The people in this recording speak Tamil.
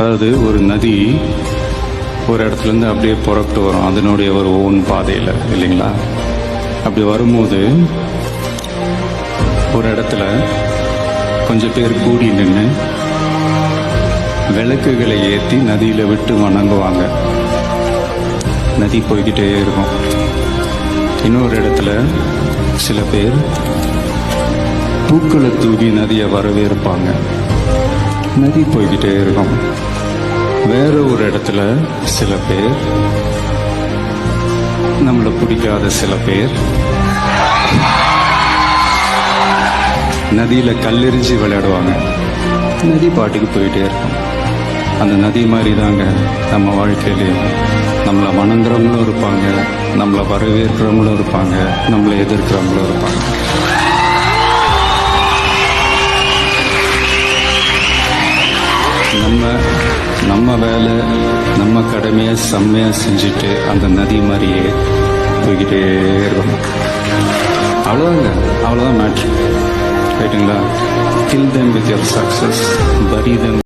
அதாவது ஒரு நதி ஒரு இடத்துலேருந்து அப்படியே புறப்பட்டு வரும் அதனுடைய ஒரு ஓன் பாதையில், இல்லைங்களா? அப்படி வரும்போது ஒரு இடத்துல கொஞ்சம் பேர் கூடி நின்று விளக்குகளை ஏற்றி நதியில் விட்டு வணங்குவாங்க. நதி போய்கிட்டே இருக்கும். இன்னொரு இடத்துல சில பேர் பூக்களை தூக்கி நதியை வரவேற்பாங்க. நதி போய்கிட்டே இருக்கும். வேற ஒரு இடத்துல சில பேர், நம்மளை பிடிக்காத சில பேர், நதியில கல்லெறிஞ்சு விளையாடுவாங்க. நதி பாட்டுக்கு போயிட்டே இருக்கும். அந்த நதி மாதிரி தாங்க நம்ம வாழ்க்கையிலே நம்மளை வணங்குறவங்களும் இருப்பாங்க, நம்மளை வரவேற்கிறவங்களும் இருப்பாங்க, நம்மளை எதிர்க்கிறவங்களும் இருப்பாங்க. நம்ம வேலை, நம்ம கடமையை செம்மையாக செஞ்சுட்டு அந்த நதி மாதிரியே போய்கிட்டே இருக்கணும். அவ்வளோதான் மேட்ரு. ரைட்டுங்களா? Kill them with your success, bury them